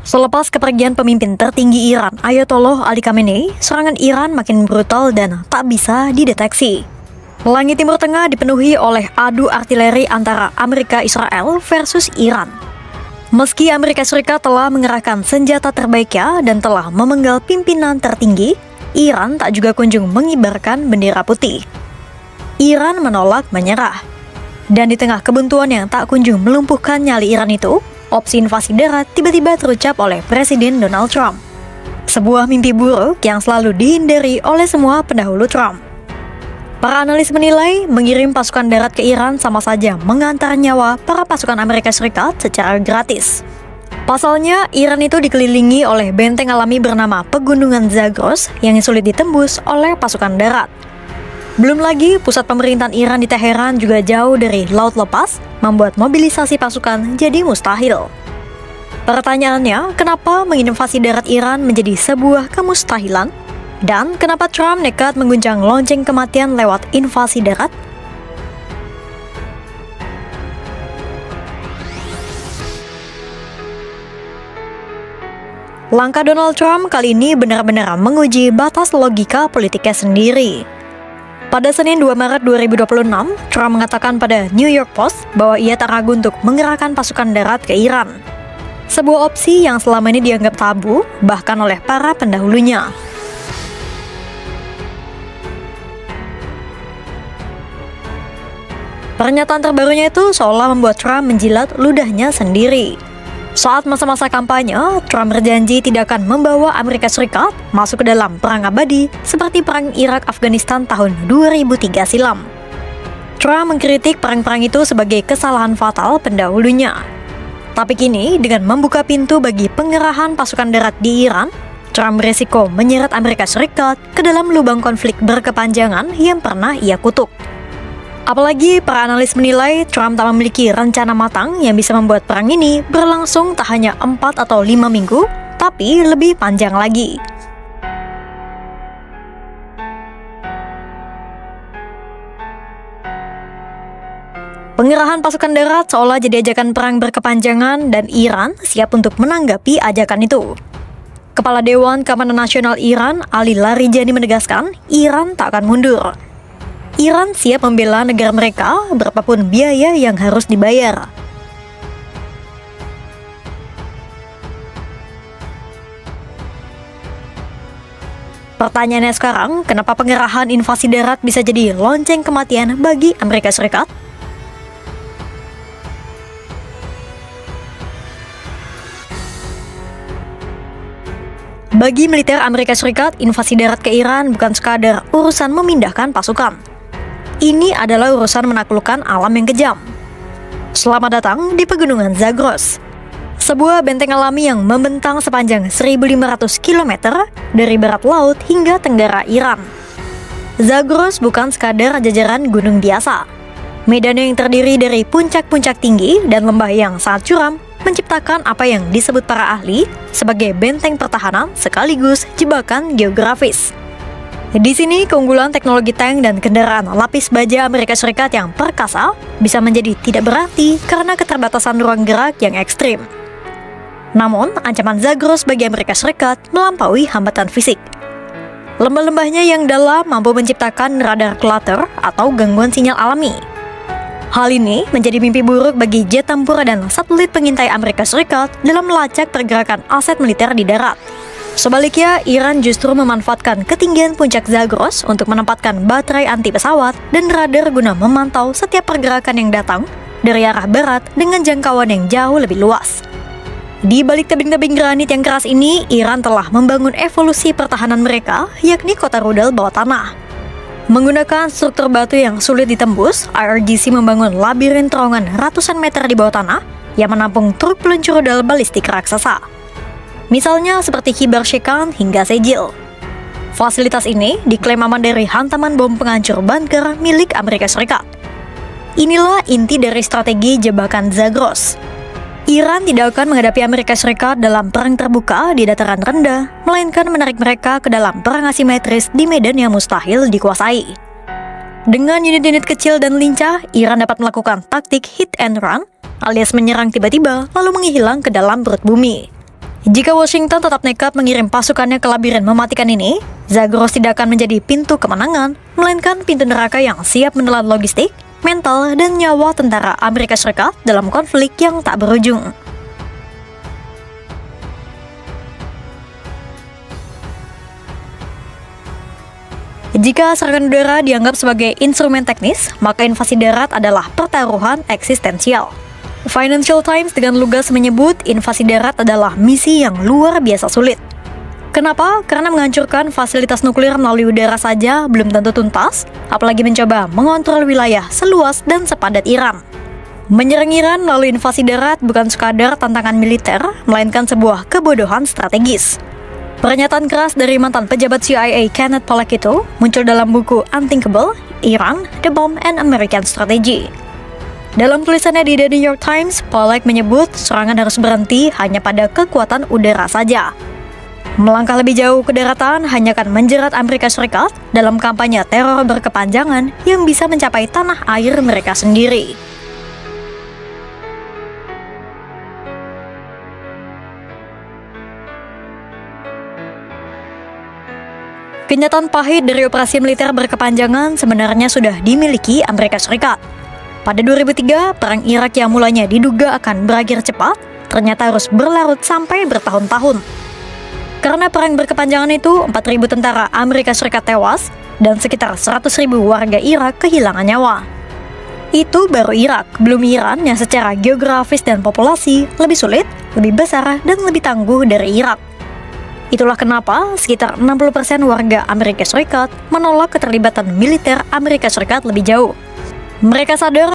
Selepas kepergian pemimpin tertinggi Iran, Ayatollah Ali Khamenei, serangan Iran makin brutal dan tak bisa dideteksi. Langit Timur Tengah dipenuhi oleh adu artileri antara Amerika Israel versus Iran. Meski Amerika Serikat telah mengerahkan senjata terbaiknya dan telah memenggal pimpinan tertinggi, Iran tak juga kunjung mengibarkan bendera putih. Iran menolak menyerah. Dan di tengah kebuntuan yang tak kunjung melumpuhkan nyali Iran itu, opsi invasi darat tiba-tiba terucap oleh Presiden Donald Trump. Sebuah mimpi buruk yang selalu dihindari oleh semua pendahulu Trump. Para analis menilai mengirim pasukan darat ke Iran sama saja mengantar nyawa para pasukan Amerika Serikat secara gratis. Pasalnya, Iran itu dikelilingi oleh benteng alami bernama Pegunungan Zagros yang sulit ditembus oleh pasukan darat. Belum lagi, pusat pemerintahan Iran di Teheran juga jauh dari laut lepas, membuat mobilisasi pasukan jadi mustahil. Pertanyaannya, kenapa menginvasi darat Iran menjadi sebuah kemustahilan? Dan kenapa Trump nekat mengguncang lonceng kematian lewat invasi darat? Langkah Donald Trump kali ini benar-benar menguji batas logika politiknya sendiri. Pada Senin 2 Maret 2026, Trump mengatakan pada New York Post bahwa ia tak ragu untuk mengerahkan pasukan darat ke Iran. Sebuah opsi yang selama ini dianggap tabu, bahkan oleh para pendahulunya. Pernyataan terbarunya itu seolah membuat Trump menjilat ludahnya sendiri. Saat masa-masa kampanye, Trump berjanji tidak akan membawa Amerika Serikat masuk ke dalam perang abadi seperti perang Irak-Afghanistan tahun 2003 silam. Trump mengkritik perang-perang itu sebagai kesalahan fatal pendahulunya. Tapi kini, dengan membuka pintu bagi pengerahan pasukan darat di Iran, Trump beresiko menyeret Amerika Serikat ke dalam lubang konflik berkepanjangan yang pernah ia kutuk. Apalagi para analis menilai Trump tak memiliki rencana matang yang bisa membuat perang ini berlangsung tak hanya 4 atau 5 minggu, tapi lebih panjang lagi. Pengerahan pasukan darat seolah jadi ajakan perang berkepanjangan dan Iran siap untuk menanggapi ajakan itu. Kepala Dewan Keamanan Nasional Iran, Ali Larijani menegaskan, Iran tak akan mundur. Iran siap membela negara mereka berapapun biaya yang harus dibayar. Pertanyaannya sekarang, kenapa pengerahan invasi darat bisa jadi lonceng kematian bagi Amerika Serikat? Bagi militer Amerika Serikat, invasi darat ke Iran bukan sekadar urusan memindahkan pasukan. Ini adalah urusan menaklukkan alam yang kejam. Selamat datang di Pegunungan Zagros, sebuah benteng alami yang membentang sepanjang 1.500 km dari barat laut hingga tenggara Iran. Zagros bukan sekadar jajaran gunung biasa. Medan yang terdiri dari puncak-puncak tinggi dan lembah yang sangat curam menciptakan apa yang disebut para ahli sebagai benteng pertahanan sekaligus jebakan geografis. Di sini, keunggulan teknologi tank dan kendaraan lapis baja Amerika Serikat yang perkasa bisa menjadi tidak berarti karena keterbatasan ruang gerak yang ekstrim. Namun, ancaman Zagros bagi Amerika Serikat melampaui hambatan fisik. Lembah-lembahnya yang dalam mampu menciptakan radar clutter atau gangguan sinyal alami. Hal ini menjadi mimpi buruk bagi jet tempur dan satelit pengintai Amerika Serikat dalam melacak pergerakan aset militer di darat. Sebaliknya, Iran justru memanfaatkan ketinggian puncak Zagros untuk menempatkan baterai anti pesawat dan radar guna memantau setiap pergerakan yang datang dari arah barat dengan jangkauan yang jauh lebih luas. Di balik tebing-tebing granit yang keras ini, Iran telah membangun evolusi pertahanan mereka, yakni kota rudal bawah tanah. Menggunakan struktur batu yang sulit ditembus, IRGC membangun labirin terowongan ratusan meter di bawah tanah yang menampung truk peluncur rudal balistik raksasa. Misalnya seperti Kibar Shekan hingga Sejil. Fasilitas ini diklaim aman dari hantaman bom penghancur bunker milik Amerika Serikat. Inilah inti dari strategi jebakan Zagros. Iran tidak akan menghadapi Amerika Serikat dalam perang terbuka di dataran rendah, melainkan menarik mereka ke dalam perang asimetris di medan yang mustahil dikuasai. Dengan unit-unit kecil dan lincah, Iran dapat melakukan taktik hit and run, alias menyerang tiba-tiba lalu menghilang ke dalam perut bumi. Jika Washington tetap nekat mengirim pasukannya ke labirin mematikan ini, Zagros tidak akan menjadi pintu kemenangan, melainkan pintu neraka yang siap menelan logistik, mental, dan nyawa tentara Amerika Serikat dalam konflik yang tak berujung. Jika serangan udara dianggap sebagai instrumen teknis, maka invasi darat adalah pertaruhan eksistensial. Financial Times dengan lugas menyebut invasi darat adalah misi yang luar biasa sulit. Kenapa? Karena menghancurkan fasilitas nuklir melalui udara saja belum tentu tuntas, apalagi mencoba mengontrol wilayah seluas dan sepadat Iran. Menyerang Iran melalui invasi darat bukan sekadar tantangan militer, melainkan sebuah kebodohan strategis. Pernyataan keras dari mantan pejabat CIA Kenneth Pollack itu muncul dalam buku Unthinkable, Iran, The Bomb and American Strategy. Dalam tulisannya di The New York Times, Pollack menyebut serangan harus berhenti hanya pada kekuatan udara saja. Melangkah lebih jauh ke daratan hanya akan menjerat Amerika Serikat dalam kampanye teror berkepanjangan yang bisa mencapai tanah air mereka sendiri. Kenyataan pahit dari operasi militer berkepanjangan sebenarnya sudah dimiliki Amerika Serikat. Pada 2003, perang Irak yang mulanya diduga akan berakhir cepat, ternyata harus berlarut sampai bertahun-tahun. Karena perang berkepanjangan itu, 4.000 tentara Amerika Serikat tewas dan sekitar 100.000 warga Irak kehilangan nyawa. Itu baru Irak, belum Iran yang secara geografis dan populasi lebih sulit, lebih besar, dan lebih tangguh dari Irak. Itulah kenapa sekitar 60% warga Amerika Serikat menolak keterlibatan militer Amerika Serikat lebih jauh. Mereka sadar